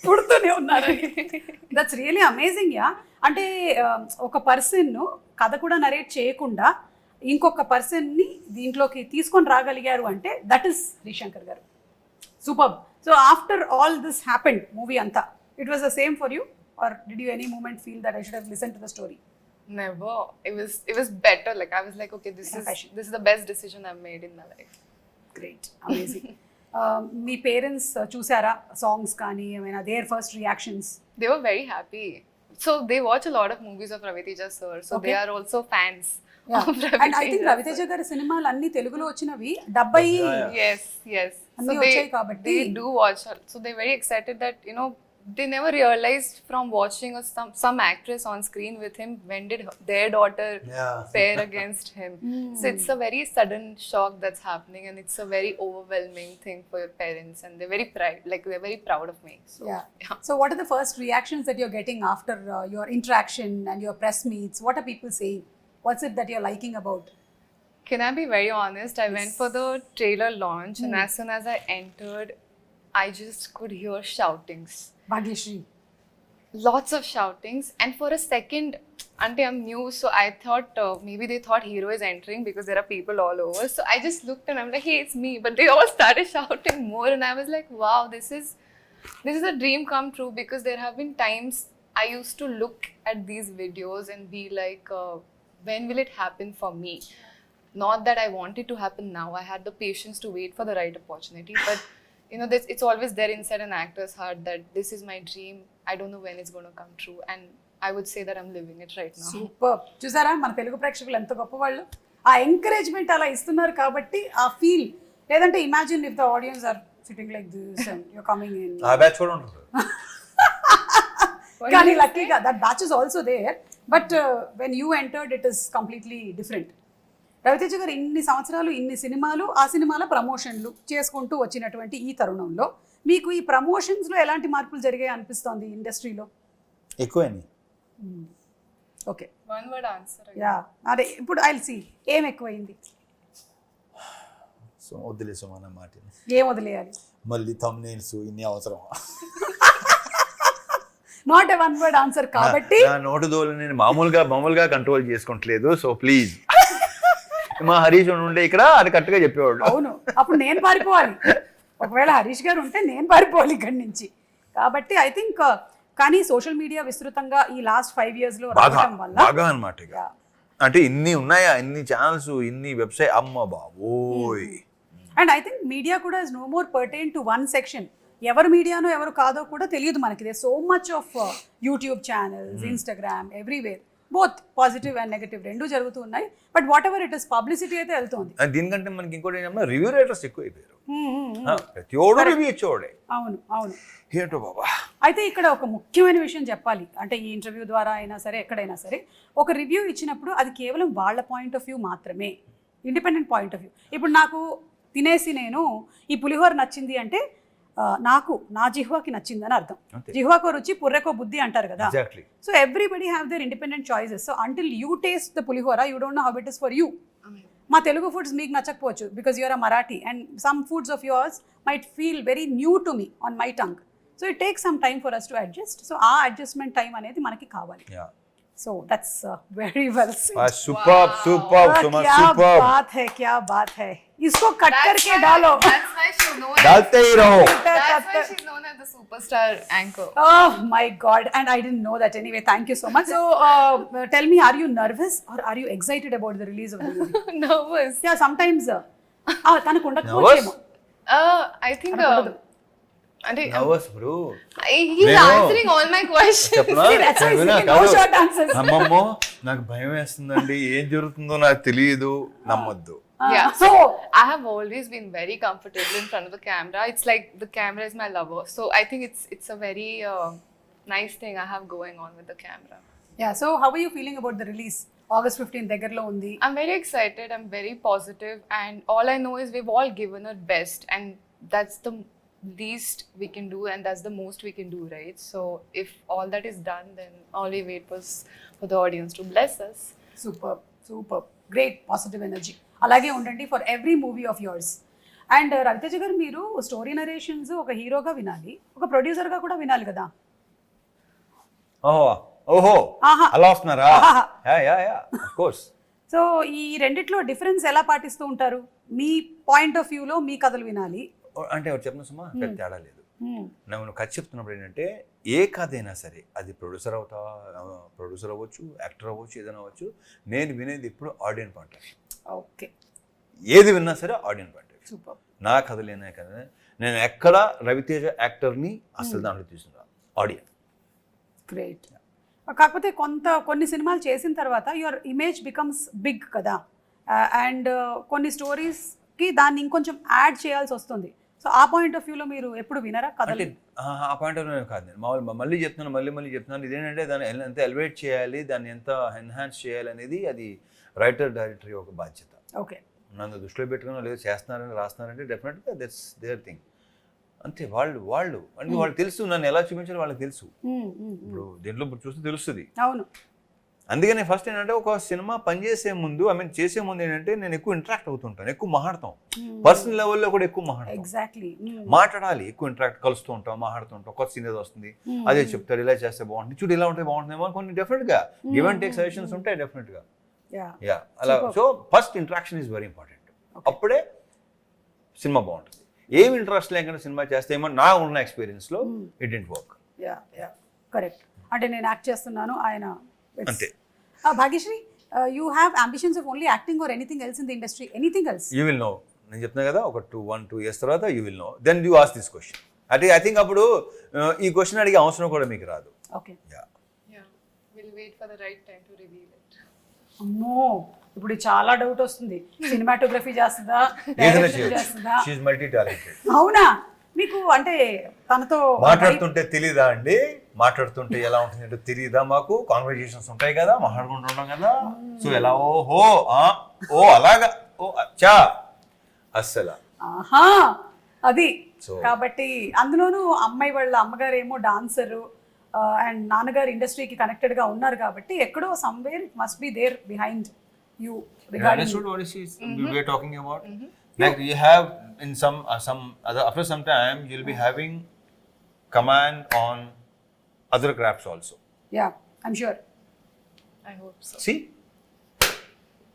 పుడుతూనే ఉన్నారని. That's really amazing. యా, అంటే ఒక పర్సన్ కథ కూడా నరేట్ చేయకుండా ఇంకొక పర్సన్ని దీంట్లోకి తీసుకొని రాగలిగారు అంటే దట్ ఈస్ హరీష్ శంకర్ గారు. Super. So after all this happened movie అంతా, it was the same for you or did you any moment feel that I should have listen to the story? Never. It was better. Like I was like, okay, this is the best decision I've made in my life. Great, amazing. మీ పేరెంట్స్ చూసారా సాంగ్స్ కానీ ఏమైనా, their first reactions? They were very happy. So they watch a lot of movies of Ravi Teja sir. So they are also fans. And I think Raviteja గారి సినిమాలు అన్ని తెలుగులో వచ్చినవి 70. Yes. అన్ని వచ్చాయి కాబట్టి they do watch. So they're very excited that, you know, they never realized from watching some actress on screen with him, when did their daughter pair against him. So it's a very sudden shock that's happening and it's a very overwhelming thing for your parents and they're very proud of me. So, yeah. So what are the first reactions that you're getting after your interaction and your press meets? What are people saying? What's it that you're liking about? Can I be very honest? I went for the trailer launch and as soon as I entered, I just could hear shoutings. Bhagyashree. Lots of shoutings, and for a second, until I'm new, so I thought maybe they thought hero is entering because there are people all over. So I just looked and I'm like, hey, it's me. But they all started shouting more, and I was like, wow, this is a dream come true, because there have been times I used to look at these videos and be like, when will it happen for me? Not that I want it to happen now. I had the patience to wait for the right opportunity, but you know, it's always there inside an actor's heart that this is my dream. I don't know when it's going to come true, and I would say that I'm living it right now. Super. చూసారా మన తెలుగు ప్రేక్షకులు ఎంత గొప్పవాళ్ళు, ఆ ఎంకరేజ్మెంట్ అలా ఇస్తున్నారు కాబట్టి ఆ ఫీల్. లేదంటే imagine if the audience are sitting like this and you are coming in. ఆ బ్యాచ్ కూడా ఉంటుంది. కానీ లక్కీగా that batch is also there, but when you entered it is completely different. Raviteja గారు ఇన్ని సంవత్సరాలు ఇన్ని సినిమాలు, ఆ సినిమాల ప్రమోషన్లు చేసుకుంటూ వచ్చినటువంటి ఈ తరుణంలో మీకు ఈ ప్రమోషన్స్లో ఎలాంటి మార్పులు జరిగాయి అనిపిస్తోంది ఇండస్ట్రీలో? ఎక్కువైంది. Okay, One word answer. Yeah, అదే ఇప్పుడు ఐల్ సీ ఏం ఎక్కువైంది. సో వదిలేసాం అన్న మాట. ఏం వదిలేయాలి? మళ్ళీ thumbnails ఇన్ని అవసరం. Not a one word answer కాబట్టి నా నోటు దోలు నేను మామూలుగా కంట్రోల్ చేసుకుంటలేదు. సో ప్లీజ్, మా హరీష్ ఉండే ఇక్కడ అది కరెక్ట్గా చెప్పేవాడు. అవును, అప్పుడు నేను పారిపోవాలి. ఒకవేళ హరీష్ గారు ఉంటే నేను పారిపోవాలి ఇక్కడి నుంచి. కాబట్టి ఐ థింక్ కానీ సోషల్ మీడియా విస్తృతంగా ఈ లాస్ట్ 5 years లో రావడం వల్ల బాగా అనమాట. అంటే ఇన్ని ఉన్నాయా, ఇన్ని ఛానల్స్, ఇన్ని వెబ్సైట్, అమ్మ బాబోయ్. అండ్ ఐ థింక్ మీడియా కూడా is no more pertain to one section. ఎవరు మీడియానో ఎవరు కాదో కూడా తెలియదు మనకి. They so much of YouTube channels, Instagram, everywhere. Both positive and negative రెండు జరుగుతూ ఉన్నాయి. But whatever it is publicity అయితే వెళ్తుంది. దీనికంటే మనకి ఇంకోటి ఏంటంటే రివ్యూ రైటర్స్ ఎక్కువ అయిపోయారు. ప్రతి ఒడు రివ్యూ ఇచ్చేవాడే. అవును అవును. ఏంటో బాబా. అయితే ఇక్కడ ఒక ముఖ్యమైన విషయం చెప్పాలి. అంటే ఈ ఇంటర్వ్యూ ద్వారా అయినా సరే ఎక్కడైనా సరే ఒక రివ్యూ ఇచ్చినప్పుడు అది కేవలం వాళ్ళ పాయింట్ ఆఫ్ వ్యూ మాత్రమే, ఇండిపెండెంట్ పాయింట్ ఆఫ్ వ్యూ. ఇప్పుడు నాకు తినేసి నేను ఈ పులిహోర నచ్చింది అంటే నాకు నా జిహ్వాకి నచ్చిందని అర్థం. జిహ్వాకో రుచి పుర్రెకో బుద్ధి అంటారు కదా. So everybody have their independent choices. So until you taste the pulihora you don't know how it is for you. మా తెలుగు ఫుడ్స్ మీకు నచ్చకపోవచ్చు because you're a Marathi and some foods of yours might feel very new to me on my tongue. So it takes some time for us to adjust. So ఆ అడ్జస్ట్మెంట్ టైం అనేది మనకి కావాలి. So that's very well said. Superb, superb, Suma, superb. क्या बात है, क्या बात है. इसको कट करके डालो. That's why she's known. डालते ही रहो. That's why she's known as the superstar anchor. Oh my God, and I didn't know that anyway. Thank you so much. So tell me, are you nervous or are you excited about the release of the movie? Nervous. Yeah, sometimes. తనకు ఉండకపోవచ్చేమో. I think. Nervous, bro. He's answering all my questions. That's why he's giving no short answers. అమ్మమ్మో నాకు భయం వేస్తుందండి, ఏం జరుగుతుందో నాకు తెలియదు, నమ్మొద్దు. Yeah, so I have always been very comfortable in front of the camera. It's like the camera is my lover. So I think it's a very nice thing I have going on with the camera. Yeah, so how are you feeling about the release? August 15th దగ్గరలో ఉంది. I'm very excited. I'm very positive, and all I know is we've all given our best, and that's the least we can do, and that's the most we can do, right? So if all that is done, then all we wait was for the audience to bless us. Superb, superb, great positive energy. అలాగే ఉండండి for every movie of yours. And Raviteja గారు, మీరు స్టోరీ నరేషన్స్ ఒక హీరోగా వినాలి, ఒక ప్రొడ్యూసర్గా కూడా వినాలి కదా. ఓహో అలా వస్తున్నారా? Of course. సో ఈ రెండిట్లో డిఫరెన్స్ ఎలా పాటిస్తూ ఉంటారు? మీ పాయింట్ ఆఫ్ వ్యూలో మీ కథలు వినాలి అంటే ఎవరు చెప్పిన సుమా పెద్ద తేడా లేదు. నువ్వు కథ చెప్తున్నప్పుడు ఏంటంటే ఏ కథ అయినా సరే అది ప్రొడ్యూసర్ అవ్వచ్చు, యాక్టర్ అవ్వచ్చు, ఏదైనా అవ్వచ్చు, నేను వినేది ఇప్పుడు audience point of view. Okay, ఏది విన్నా సరే audience point of view. Super. నా కథలేనా కదా, నేను ఎక్కడ రవితేజ యాక్టర్ని అసలు దాంట్లో తీసుకున్నా ఆడియన్స్. గ్రేట్. కాకపోతే కొన్ని సినిమాలు చేసిన తర్వాత యువర్ ఇమేజ్ బికమ్స్ బిగ్ కదా, అండ్ కొన్ని స్టోరీస్కి దాన్ని ఇంకొంచెం యాడ్ చేయాల్సి వస్తుంది. సో ఆ పాయింట్ ఆఫ్ వ్యూలో మీరు ఎప్పుడు వినరా కథలు? ఆ పాయింట్ ఆఫ్ వ్యూ కాదు, నేను మళ్ళీ చెప్తున్నాను ఇదేంటంటే దాన్ని ఎంత ఎలివేట్ చేయాలి, దాన్ని ఎంత ఎన్హాన్స్ చేయాలి అనేది అది రైటర్ డైరెక్టర్ ఒక బాధ్యత. ఓకే, నన్ను దృష్టిలో పెట్టుకుని లేదు చేస్తున్నారని రాస్తున్నారంటే డెఫినెట్గా దట్స్ దేర్ థింగ్. అంతే, వాళ్ళు అంటే వాళ్ళకి తెలుసు నన్ను ఎలా చూపించాలో వాళ్ళకి తెలుసు. ఇప్పుడు దీంట్లో చూస్తే తెలుస్తుంది. అవును. అందుకని ఫస్ట్ ఏంటంటే ఒక సినిమా పనిచేసే ముందు చేసే ముందు ఏంటంటే నేను ఎక్కువ ఇంటరాక్ట్ అవుతుంటాను, ఎక్కువ మాట్లాడతాం, పర్సనల్ లెవెల్లో కూడా ఎక్కువ మాట్లాడతాం. ఎగ్జాక్ట్లీ, మాట్లాడాలి, ఎక్కువ ఇంటరాక్ట్ కలుస్తూ ఉంటాం, మాట్లాడుతూ ఉంటాం. కొత్త సీన్ ఏదో వస్తుంది, అదే చెప్తారు, ఇలా చేస్తే బాగుంటుంది, చూడు ఇలా ఉంటే బాగుంటుందేమో కొన్ని డెఫినెట్గా గివ్ అండ్ టేక్ సజెషన్స్ ఉంటాయి డెఫినెట్గా. అలా so first interaction is very important. అప్పుడే సినిమా బాగుంటుంది. ఏమి ఇంట్రెస్ట్ లేకుండా సినిమా చేస్తే ఏమో నా ఉన్న ఎక్స్పీరియన్స్లో ఇట్ డెంట్ వర్క్. కరెక్ట్. అంటే నేను యాక్ట్ చేస్తున్నాను, ఆయన అంతే. Bhagyashree, you have ambitions of only acting or anything else in the industry? Anything else? You will know. నేను చెప్తున్నా కదా, ఒక 1-2 years తర్వాత you will know, then you ask this question. అంటే ఐ థింక్ అప్పుడు ఈ క్వశ్చన్ అడిగే అవసరం కూడా మీకు రాదు. Okay, we'll wait for the right time to reveal it. అమ్మో, ఇప్పుడు చాలా డౌట్ వస్తుంది. సినిమాటోగ్రఫీ చేస్తుందా, డైరెక్షన్ చేస్తుందా? She is multi talented. అవునా? మీకు అంటే తనతో మాట్లాడుతుంటే తెలీదా అండి? మాట్లాడుతుంటే ఎలా ఉంటుంది అంటే తెలీదా? మాకు కాన్వర్జేషన్స్ ఉంటాయి కదా, మాట్లాడుకుంటున్నాం కదా. సో ఎలా ఓ అలాగా ఓ అచ్చా అస్సలు ఆహా అది. కాబట్టి అందులోనూ అమ్మాయి వాళ్ళ అమ్మగారు ఏమో డాన్సరు అండ్ నాన్నగారు ఇండస్ట్రీకి కనెక్టెడ్ గా ఉన్నారు కాబట్టి ఎక్కడో somewhere it must be there behind you regarding what we are talking about. Like you have in some other, after some time you'll be having command on other crafts also. Yeah, I'm sure. I hope so. See,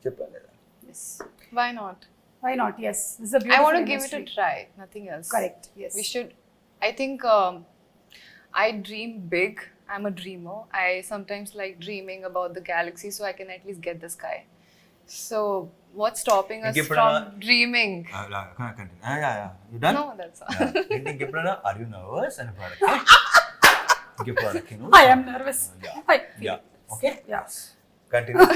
cheppaleda. Yes, Why not? why not? Yes, this is a beautiful I want to give industry. it a try, nothing else. Correct. Yes, We should. I think I dream big. I'm a dreamer. I sometimes like dreaming about the galaxy, so I can at least get the sky. So what's stopping us from dreaming? Continue. Yeah. You done? No, that's all. Ending eppudana, are you nervous and product? I am nervous. Yeah. I feel Yeah. it. Okay. Yeah. Continue.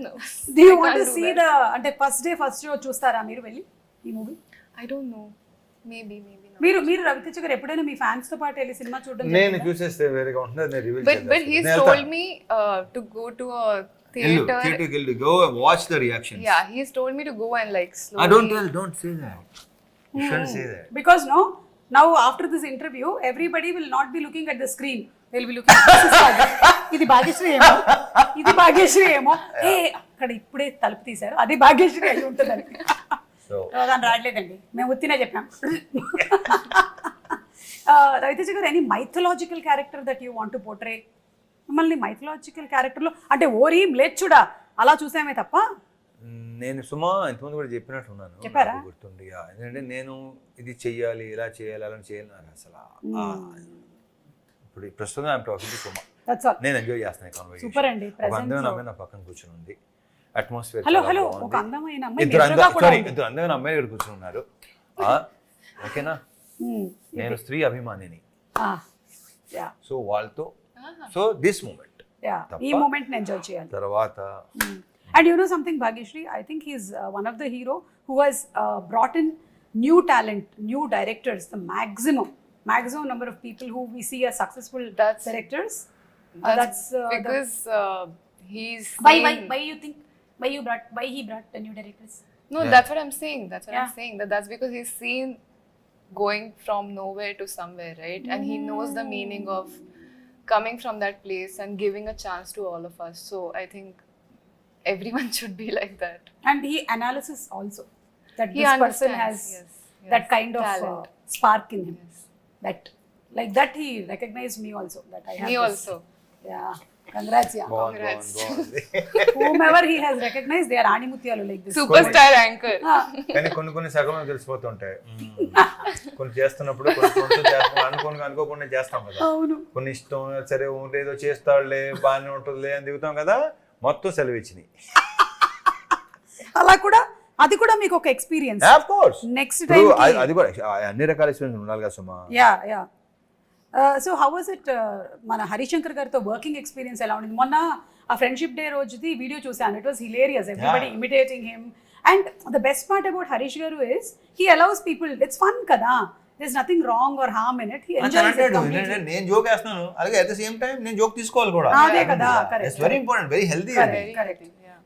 No. Do you I want to can't do see that. the అంటే ఫస్ట్ డే ఫస్ట్ షో చూస్తారా మీరు వెళ్ళి ఈ movie? I don't know. Maybe not. మీరు రవితేజ గారు ఎప్పుడైనా మీ ఫ్యాన్స్ తో పాటు వెళ్ళి సినిమా చూడడం నేను జరిగిందా? చూసేస్తే వేరేగా ఉంటుంది, నేను reveal But he's told me to go to a theater. థియేటర్కి go watch the reactions. Yeah, he's told me to go and like slowly. Don't say that. You shouldn't say that. Because now after this interview everybody will not be looking at the screen, they'll be looking at this is Sagar. ఇది భాగ్యశ్రీ ఏమో ఏ అక్కడ ఇప్పుడే తలుపు తీశారు అది భాగ్యశ్రీ అయి ఉంటుందని. So దాని రావట్లేదండి, మేము ఉత్తినే చెప్పాం. రవితేజ గారు any mythological character that you want to portray? మిమ్మల్ని మైథలాజికల్ క్యారెక్టర్లో అంటే ఓరి మ్లేచ్చుడా అలా చూసామే తప్ప. నేను సుమా ఇంతమంది కూడా చెప్పినట్టున్నాను, చెప్పారా? నాకు గుర్తుండి. ఎందుకంటే నేను ఇది చెయ్యాలి, ఇలా చేయాలి, అలా చేయాలి నాకు అసలు ఇప్పుడు ప్రస్తుతం I'm talking to Suma. That's all. నేను ఎంజాయ్ చేస్తాను కాన్వర్సేషన్. సూపర్ అండి. ఒక అందమైన అమ్మాయి నా పక్కన కూర్చుని ఉంది, అట్మాస్ఫియర్ హలో ఒక అందమైన అమ్మాయి ఇద్దరు ఎదురుగా కూడా ఉంది. ఇద్దరు అందమైన అమ్మాయి ఇక్కడ కూర్చుని ఉన్నారు. ఓకేనా, నేను స్త్రీ అభిమానిని. యా సో వాళ్ళతో సో దిస్ మూమెంట్ యా ఈ మూమెంట్ ని ఎంజాయ్ చేయాలి. తర్వాత And you know something, Bhagyashree, I think he's one of the hero who has brought in new talent, new directors, the maximum number of people who we see as successful directors. That's because he's why you think why he brought the new directors? No, Yeah. that's what I'm saying. I'm Yeah. saying that's because he's seen going from nowhere to somewhere, right? And he knows the meaning of coming from that place and giving a chance to all of us. So I think everyone should be like that. And he analysis also that He this person has understands, yes, that kind of talent. spark in him. Yes. That like that he recognized me also, that I have Me this. also. Yeah, congrats. Yeah, Congrats. బాగుంది. whomever he has recognized, they are animutyalu like this. Superstar anchor. కానీ కొన్ని సగం తెలిసిపోతుంటాయి. కొన్ని చేస్తున్నప్పుడు అనుకోకుండా చేస్తాం కదా, అవును. కొన్ని ఇష్టం సరే ఏదో చేస్తాడులే బాగానే ఉంటుందిలే అని దిగుతాం కదా, మొత్తం సెలవు ఇచ్చినాయి. అలా కూడా అది కూడా మీకు ఒక experience. Of course next time అది కూడా అన్ని రకాల ఎక్స్పీరియన్స్ ఉండాలి కదా సుమా. Yeah so how was it మన హరిశంకర్ గారితో వర్కింగ్ ఎక్స్పీరియన్స్ ఎలా ఉండింది? మొన్న ఆ ఫ్రెండ్షిప్ డే రోజుది వీడియో చూసాను. It was hilarious, everybody imitating him. And the best part about Harish గారు is he allows people, it's fun కదా, there's nothing wrong or harm in it. He enjoys it completely. నేను జోక్ వేస్తున్నాను, అలాగే అట్ ద సేమ్ టైం నేను జోక్ తీసుకోవాలి కూడా. అదే కదా, correct. It's very important, very healthy. Correct.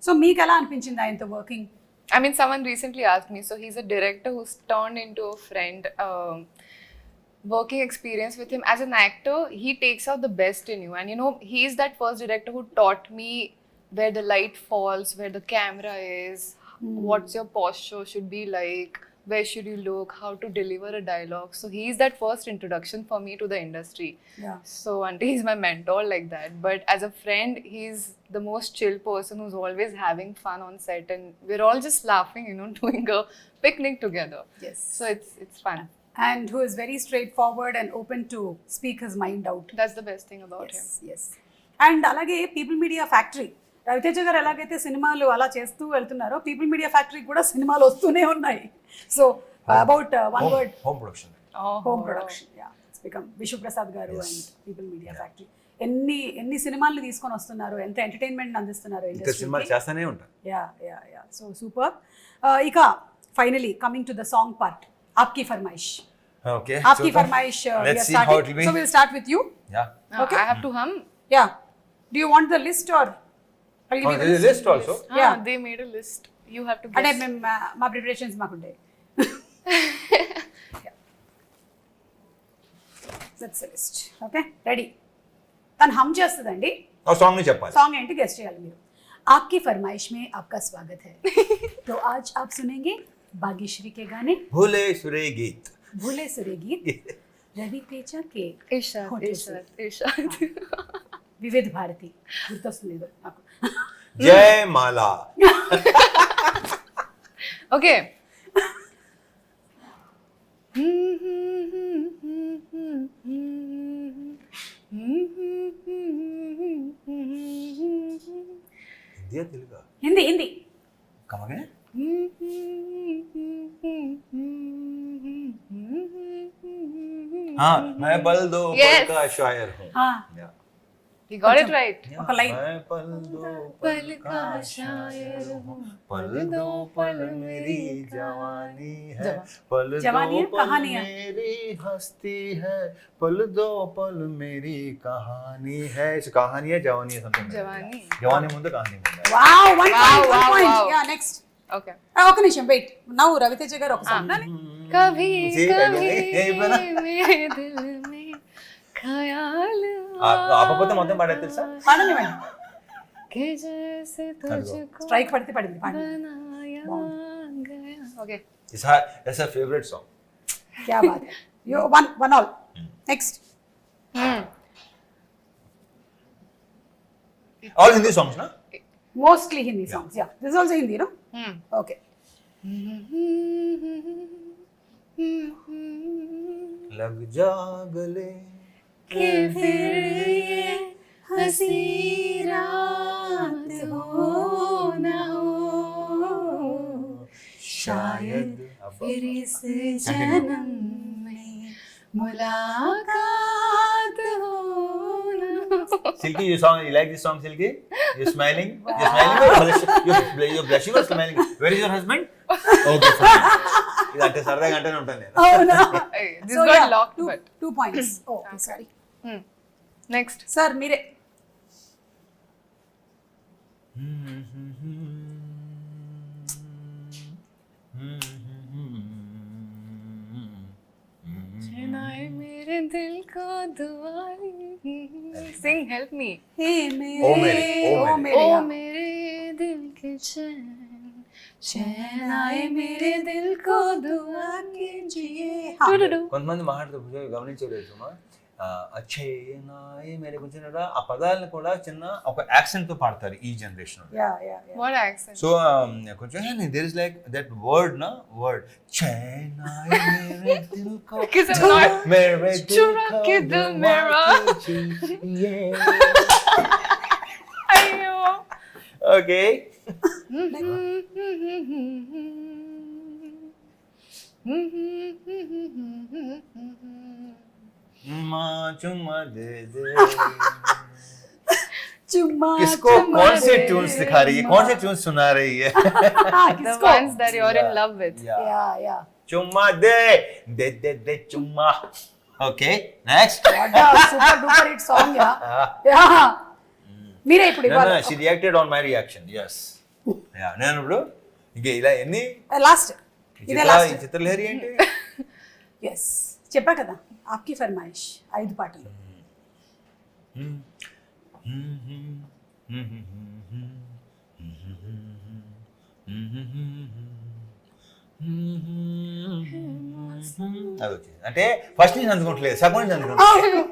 So మీకు ఎలా అనిపించింది ఆయనతో working? I mean, someone recently asked me. So he's a director who's turned into a friend. Working experience with him as an actor, he takes out the best in you. And you know, he's that first director who taught me where the light falls, where the camera is, what's your posture should be like, where should you look, how to deliver a dialogue. So he's that first introduction for me to the industry. Yeah. So auntie, he's my mentor like that. But as a friend, he's the most chill person who's always having fun on set, and we're all just laughing, you know, doing a picnic together. Yes. So it's fun. And who is very straightforward and open to speak his mind out. That's the best thing about him. Yes. And అలాగే పీపుల్ మీడియా ఫ్యాక్టరీ, రవితేజ గారు ఎలాగైతే సినిమాలు అలా చేస్తూ వెళ్తున్నారో పీపుల్ మీడియా ఫ్యాక్టరీ కూడా సినిమాలు వస్తూనే ఉన్నాయి. So about one word, home production. Home production, yeah it's become Vishwaprasad గారు అండ్ పీపుల్ మీడియా ఫ్యాక్టరీ ఎన్ని సినిమాలు తీసుకొని వస్తున్నారు, ఎంత ఎంటర్టైన్మెంట్ అందిస్తున్నారు ఇంకా సినిమాలు చేస్తానే ఉంటారు. Yeah so super. ఇక finally coming to the song part, Aapki Farmaish. Okay. Aapki farmaish, we are Let's see how it starting. will be. So we'll start with you. Yeah. Okay. I have to hum. Yeah. Do you want the list or? I'll give you the There is a list also. Yeah. They made a list. You have to అంటే guess. మేము మా preparations మాకుండే. That's the list. Okay. Ready. తను హమ్ చేస్తుందండి. ఆ సాంగ్ ని చెప్పాలి. సాంగ్ ఏంటి గెస్ట్ చేయాలి మీరు. आपकी फरमाइश में आपका स्वागत है. तो आज आप सुनेंगे भाग्यश्री के गाने भूले सुरे गीत. भूले सुरे गीत रवि तेजा के Ishad, Hotel Ishad, Ishad. వివిధ భారతి గుర్తొస్తుంది నాకు. జయ మాలా. Okay. Hindi తెలుగా? Hindi Hindi. Come again? हाँ, मैं बल दो Yes. पल का शायर हूँ. हाँ. Yeah. He got it right. ఒక లైన్. मैं पल दो पल का शायर हूँ, पल दो पल मेरी जवानी है, पल जवानी दो है, पल कहानी है। मेरी हस्ती है, पल दो पल मेरी कहानी है. इस कहानी है जवानी है something. जवानी. जवानी ముందు కహానీ ముందు. Wow, one point, wow, one point. wow. Yeah, next. Okay. ఒక నిమిషం వెయిట్. నౌ రవితేజ గారు ఒక సాంగ్. कभी जी, कभी यही बना। मेरे दिल में ख्याल ఆపకపోతే మొత్తం పాడేది తెలుసా? పాడనివ్వండి. कि जैसे तुझको స్ట్రైక్ పడితే పడింది, పాడండి. बनाया गया. Okay. It's her favorite song. क्या बात है. You one all. Next. All Hindi songs na? Mostly Hindi songs. Yeah. This is also Hindi, no? Okay. लग जा गले कि फिर ये हंसी रात हो न हो, शायद फिर इस जन्म में मुलाकात हो न हो. Silky, you like this song, Silky? You're smiling? You're smiling or you're blushing or smiling? Where is your husband? Okay, fine. ఇదంటే సరదాగా అంటేనే ఉంటాను నేను. అవునా? Hey, this So, got yeah, locked, two- but 2 points. Oh, okay, sorry. next. Sir, మీరే. चुनाए मेरे दिल को दुआरी. Sing, help me. Hey, ओ मेरे. मेरे, ओ ओ मेरे. मेरे. ओ yeah. मेरे दिल के चैन, चैन आए मेरे दिल को दुआ कीजिए. हाँ. కొంతమంది మాట్లాడుతూ గమనించలేదు సుమా, అచ్చే నాయే మేరే కొంచెం ఆ పదాలను కూడా చిన్న ఒక యాక్సెంట్ తో పాడతారు ఈ generation. Yeah, yeah, yeah. What accent? So కొంచెం there is like that word నా వర్డ్ చైనాయే మేరే దిల్ కో Because I'm not. మేరే దిల్ चुरा కో के दिल मेरा. अयो. ఓకే. चुम्मा दे दे. चुम्मा किसको चुम्मा कौन से दे. ट्यून्स दिखा रही है, कौन से ट्यून्स सुना रही है? The किसको? ones that you're in love with. Yeah, yeah. चुम्मा दे दे दे दे चुम्मा. Okay, next. What a super duper hit song, yeah. Yeah. మీరే ఇప్పుడు ఇవ్వాలి. She reacted on my reaction. yes. Yeah, నేను ఇప్పుడు ఇంకే ఇలా ఎన్ని లాస్ట్. ఇదే ఈ లాస్ట్. చిత్రలహరి ఏంటి? yes. చెప్పా కదా, ఆప్కి ఫర్మాయిష్ 5 పాటలు. అది వచ్చింది అంటే ఫస్ట్ నుంచి అందుకోవట్లేదు, సగం నుంచి అందుకోవట్లేదు.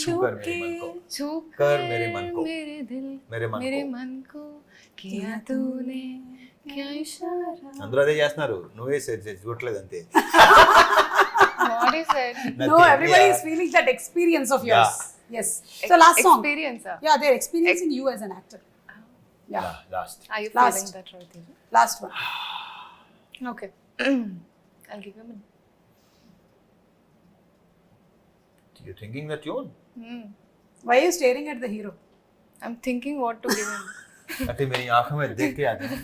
छूकर मेरे मन को, छूकर मेरे मन को, मेरे दिल, मेरे मन मेरे को. मन को किया तूने क्या इशारा. అందరూ అదే చేస్తున్నారు, నువ్వే చూడట్లేదు అంతే. What is it? No, everybody is feeling that experience of yours. Yes. So last song. Experience. Yeah, they're experiencing you as an actor. Yeah. Last. Are you Last. feeling that right? Teja? Last one. Okay. I'll give you a minute. You thinking the tune? Why are you staring at the hero? I'm thinking what to give him. అంటే मेरी आंखों में देख के आता है.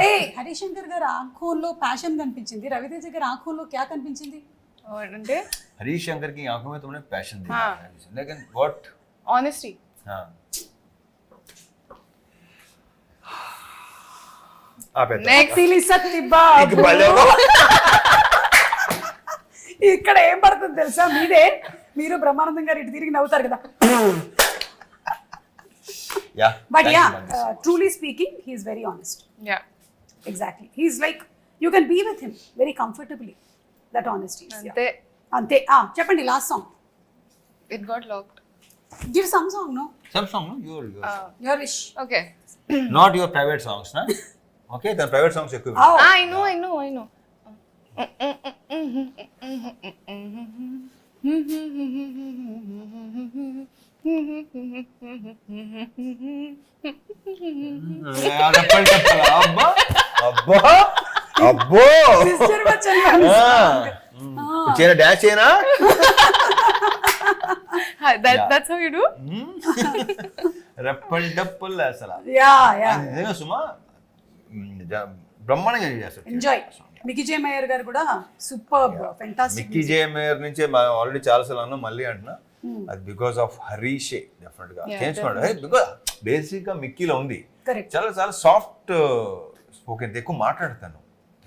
Hey, హరిశంకర్ గారు ఆంఖోల్లో ప్యాషన్ కనిపించింది, రవితేజ గారు ఆంఖోల్లో క్యా కనిపించింది? అంటే हरीश शंकर की आंखों में तुमने पैशन देखा हाँ. है, लेकिन व्हाट? honesty. हाँ. आप Next. సిలి సత్తి బాబు. ఇక్కడ ఏం పడుతుంది తెలుసా, మీదే మీరు బ్రహ్మానందం గారు ఇటు తిరిగి నవ్వుతారు కదా. Yeah. But Thank yeah, you, Bangladesh. truly speaking, he is very honest. Yeah. Exactly. He's like, you can be with him very comfortably. That honesty is. Yeah. Ante, Ante. చెప్పండి last song. it got locked. Give some song, no? Some song, no? Your Your wish. Okay. not your private songs, na? Okay, the private songs ఎక్కువ. Oh. I know. చెప్పాలి చెప్పాలి. అబ్బా అబ్బా అబ్బో. Sister Bachchan గారి song. చేయనా డాన్స్ చేయనా? That's how you do? రెప్పల్ డప్పుల్ అసలు యా యా అది నిజంగా సుమా బ్రహ్మాండంగా చేస్తారు. ఎంజాయ్. మికీ జే మేయర్ గారు కూడా సూపర్ ఫెంటాస్టిక్. మిక్కీ జే మేయర్ నుంచే ఆల్రెడీ చాలాసార్లు అన్నా, మళ్ళీ అంటున్నా, అది బికాస్ ఆఫ్ హరీషే డెఫినెట్ గా చేయించుకున్నాడు. బికాస్ బేసిక్ గా మిక్కీలో ఉంది, కరెక్ట్. చాలా చాలా సాఫ్ట్ స్పోకెన్, ఎక్కువ మాట్లాడతాను,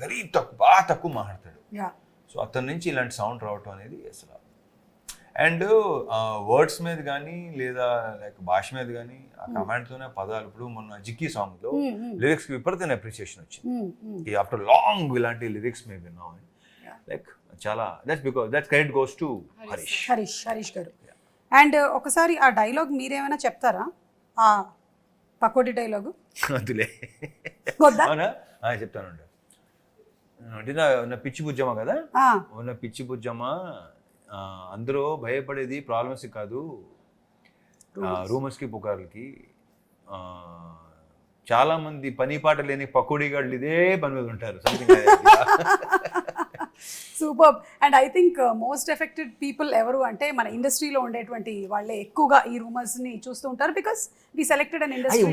వెరీ తక్కువ, బాగా తక్కువ మాట్లాడతాడు. యా సో అతని నుంచి ఇలాంటి సౌండ్ రావటం అనేది అసలు. అండ్ వర్డ్స్ మీద కానీ లేదా లైక్ భాష మీద కానీ ఆ కమాండ్తోనే పదాలు. ఇప్పుడు మొన్న జిక్కీ సాంగ్ లో లిరిక్స్ కి విపరీతమైన అప్రిసియేషన్ వచ్చింది. ఆఫ్టర్ లాంగ్ ఇలాంటి లిరిక్స్ మేము విన్నాం. లైక్ చాలా that's credit goes to Harish గారు. అండ్ ఒకసారి ఆ డైలాగ్ మీరేమైనా చెప్తారా, ఆ పకోడీ డైలాగు? అందులే వద్దా? అవునా, చెప్తానండి. అంటే నా పిచ్చి బుజ్జమ్మ కదా, ఉన్న పిచ్చి బుజ్జమ్మ, అందరూ భయపడేది ప్రాబ్లమ్స్ కాదు, రూమర్స్కి పుకార్లకి. చాలా మంది పని పాట లేని పకోడీగాళ్ళు ఇదే పని మీద ఉంటారు. Super. And I think most affected people ఎవరు అంటే మన ఇండస్ట్రీలో ఉండేటువంటి వాళ్ళే ఎక్కువగా ఈ రూమర్స్ ని చూస్తూ ఉంటారు. Because we selected an industry.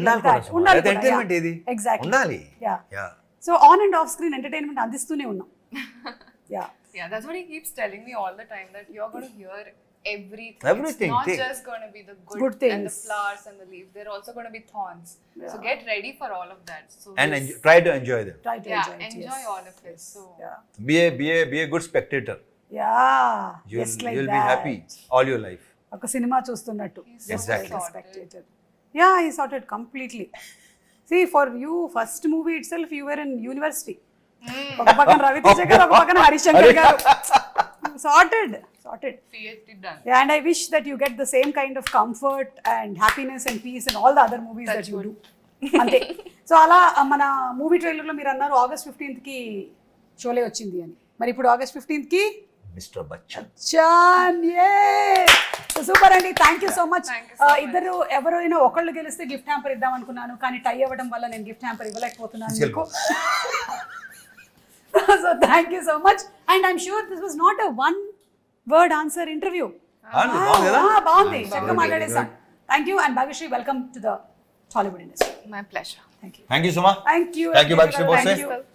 ఉండాలి. So on and off screen entertainment అందిస్తూనే ఉన్నాం. Yeah, that's what he keeps telling me all the time, that you're going to hear everything. Everything. It's not just going to be the good things and the flowers and the leaves. They're also going to be thorns. So get ready for all of that. So And try to enjoy them. Try to yeah, enjoy enjoy all of it. So Be a good spectator. Just like You'll that. be happy all your life. ఒక సినిమా చూస్తున్నట్టు. Exactly. Yeah, he sorted completely. See, for you, first movie itself, you were in university. ఒక పక్కన రవితేజ గారు, ఒక పక్కన హరిశంకర్ గారు. Sorted. PhD done. Yeah, and I wish that you get the same kind of comfort and happiness and peace in all the other movies that you do. అంతే. సో అలా మన మూవీ ట్రైలర్లో మీరు అన్నారు August 15th కి షోలే వచ్చింది అని. మరి ఇప్పుడు August 15th కి మిస్టర్ బచ్చన్. సూపర్ అండి. Thank you so much. Thank you so much. ఇద్దరు ఎవరైనా ఒకళ్ళు గెలిస్తే గిఫ్ట్ హ్యాంపర్ ఇద్దాం అనుకున్నాను, కానీ టై అవ్వడం వల్ల నేను గిఫ్ట్ హ్యాంపర్ ఇవ్వలేకపోతున్నాను మీకు. So thank you so much, and I'm sure this was not a one word answer interview. బాగుంది, చక్కగా మాట్లాడేసాం. Thank you, and Bhagyashree, welcome to the Tollywood industry. My pleasure. Thank you. Thank you, Suma. Thank you, Bhagyashree Bose. Thank you.